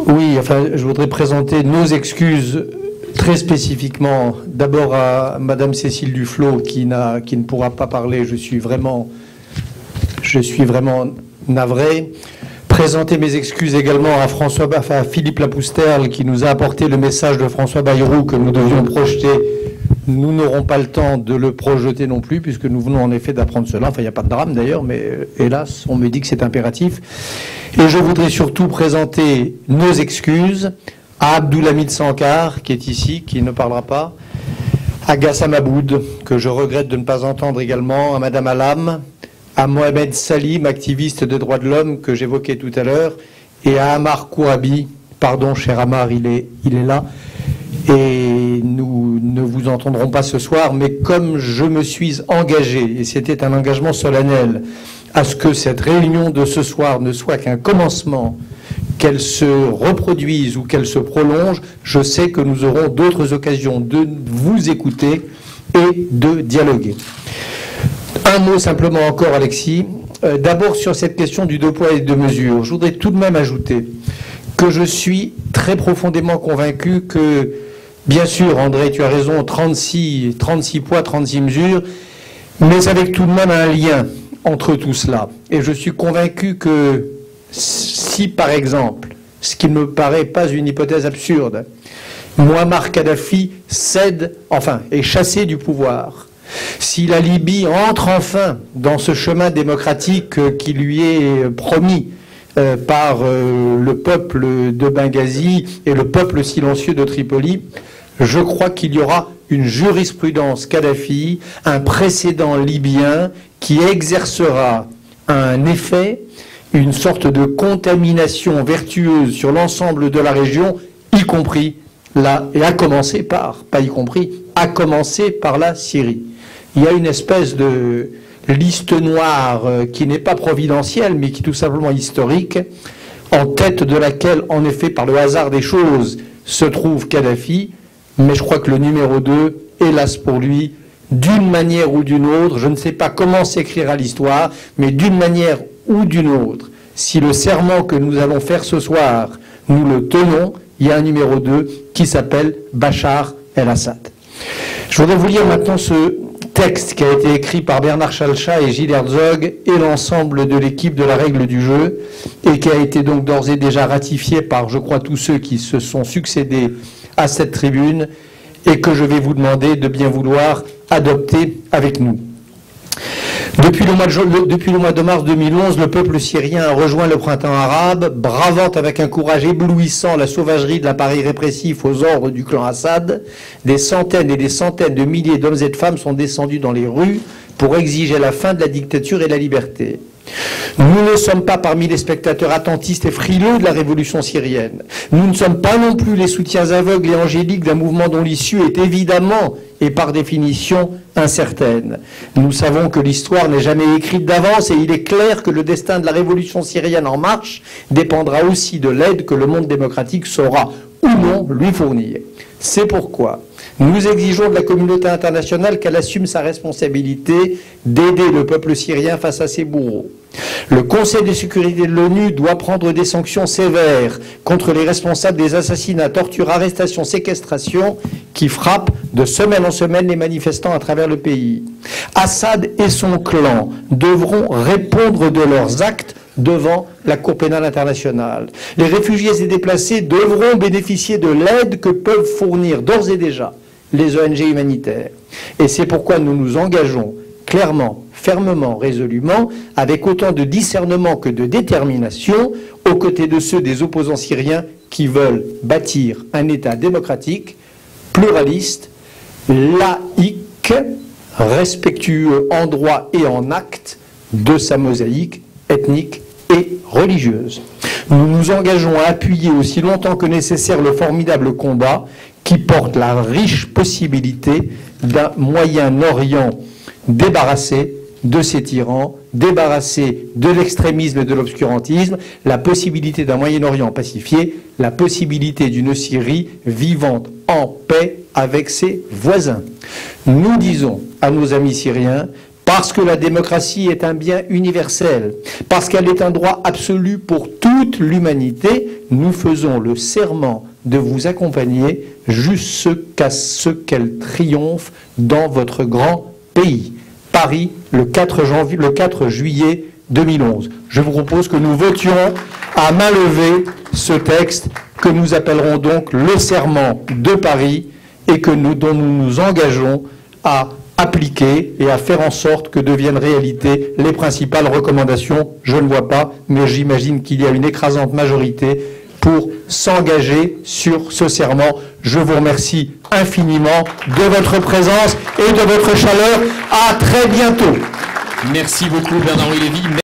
Oui, enfin, je voudrais présenter nos excuses très spécifiquement. D'abord à Madame Cécile Duflot qui ne pourra pas parler. Je suis vraiment navré. Présenter mes excuses également à Philippe Lapousterle qui nous a apporté le message de François Bayrou que nous devions projeter. Nous n'aurons pas le temps de le projeter non plus puisque nous venons en effet d'apprendre cela. Enfin, il n'y a pas de drame d'ailleurs, mais hélas, on me dit que c'est impératif. Et je voudrais surtout présenter nos excuses à Abdoulhamid Sankar, qui est ici, qui ne parlera pas, à Gassam Aboud, que je regrette de ne pas entendre également, à Madame Alam, à Mohamed Salim, activiste des droits de l'homme que j'évoquais tout à l'heure, et à Amar Kourabi. Pardon, cher Amar, il est là. Et nous ne vous entendrons pas ce soir, mais comme je me suis engagé, et c'était un engagement solennel, à ce que cette réunion de ce soir ne soit qu'un commencement, qu'elle se reproduise ou qu'elle se prolonge, je sais que nous aurons d'autres occasions de vous écouter et de dialoguer. Un mot simplement encore, Alexis. D'abord sur cette question du 2 poids et 2 mesures. Je voudrais tout de même ajouter que je suis très profondément convaincu que, bien sûr, André, tu as raison, 36 poids, 36 mesures, mais avec tout de même un lien entre tout cela. Et je suis convaincu que si, par exemple, ce qui ne me paraît pas une hypothèse absurde, Muammar Kadhafi est chassé du pouvoir, si la Libye entre enfin dans ce chemin démocratique qui lui est promis par le peuple de Benghazi et le peuple silencieux de Tripoli, je crois qu'il y aura une jurisprudence Kadhafi, un précédent libyen qui exercera un effet, une sorte de contamination vertueuse sur l'ensemble de la région, y compris là, et à commencer par la Syrie. Il y a une espèce de liste noire qui n'est pas providentielle, mais qui est tout simplement historique, en tête de laquelle, en effet, par le hasard des choses, se trouve Kadhafi, mais je crois que le numéro 2, hélas pour lui, d'une manière ou d'une autre, je ne sais pas comment s'écrira l'histoire, mais d'une manière ou d'une autre, si le serment que nous allons faire ce soir, nous le tenons, il y a un numéro 2 qui s'appelle Bachar el-Assad. Je voudrais vous lire maintenant ce texte qui a été écrit par Bernard Chalcha et Gilles Herzog et l'ensemble de l'équipe de la règle du jeu et qui a été donc d'ores et déjà ratifié par, je crois, tous ceux qui se sont succédés à cette tribune et que je vais vous demander de bien vouloir adopter avec nous. Depuis le mois de mars 2011, le peuple syrien a rejoint le printemps arabe, bravant avec un courage éblouissant la sauvagerie de l'appareil répressif aux ordres du clan Assad. Des centaines et des centaines de milliers d'hommes et de femmes sont descendus dans les rues pour exiger la fin de la dictature et la liberté. Nous ne sommes pas parmi les spectateurs attentistes et frileux de la révolution syrienne. Nous ne sommes pas non plus les soutiens aveugles et angéliques d'un mouvement dont l'issue est évidemment et par définition incertaine. Nous savons que l'histoire n'est jamais écrite d'avance et il est clair que le destin de la révolution syrienne en marche dépendra aussi de l'aide que le monde démocratique saura ou non lui fournir. C'est pourquoi nous exigeons de la communauté internationale qu'elle assume sa responsabilité d'aider le peuple syrien face à ses bourreaux. Le Conseil de sécurité de l'ONU doit prendre des sanctions sévères contre les responsables des assassinats, tortures, arrestations, séquestrations qui frappent de semaine en semaine les manifestants à travers le pays. Assad et son clan devront répondre de leurs actes devant la Cour pénale internationale. Les réfugiés et déplacés devront bénéficier de l'aide que peuvent fournir d'ores et déjà les ONG humanitaires. Et c'est pourquoi nous nous engageons clairement, fermement, résolument, avec autant de discernement que de détermination, aux côtés de ceux des opposants syriens qui veulent bâtir un État démocratique, pluraliste, laïque, respectueux en droit et en acte de sa mosaïque ethnique et religieuse. Nous nous engageons à appuyer aussi longtemps que nécessaire le formidable combat qui porte la riche possibilité d'un Moyen-Orient débarrassé de ces tyrans, débarrassé de l'extrémisme et de l'obscurantisme, la possibilité d'un Moyen-Orient pacifié, la possibilité d'une Syrie vivante en paix avec ses voisins. Nous disons à nos amis syriens, parce que la démocratie est un bien universel, parce qu'elle est un droit absolu pour toute l'humanité, nous faisons le serment de vous accompagner jusqu'à ce qu'elle triomphe dans votre grand pays. Paris, le 4 juillet 2011. Je vous propose que nous votions à main levée ce texte que nous appellerons donc le serment de Paris et dont nous nous engageons à appliquer et à faire en sorte que deviennent réalité les principales recommandations. Je ne vois pas, mais j'imagine qu'il y a une écrasante majorité pour s'engager sur ce serment. Je vous remercie infiniment de votre présence et de votre chaleur. À très bientôt. Merci beaucoup Bernard-Henri Lévy.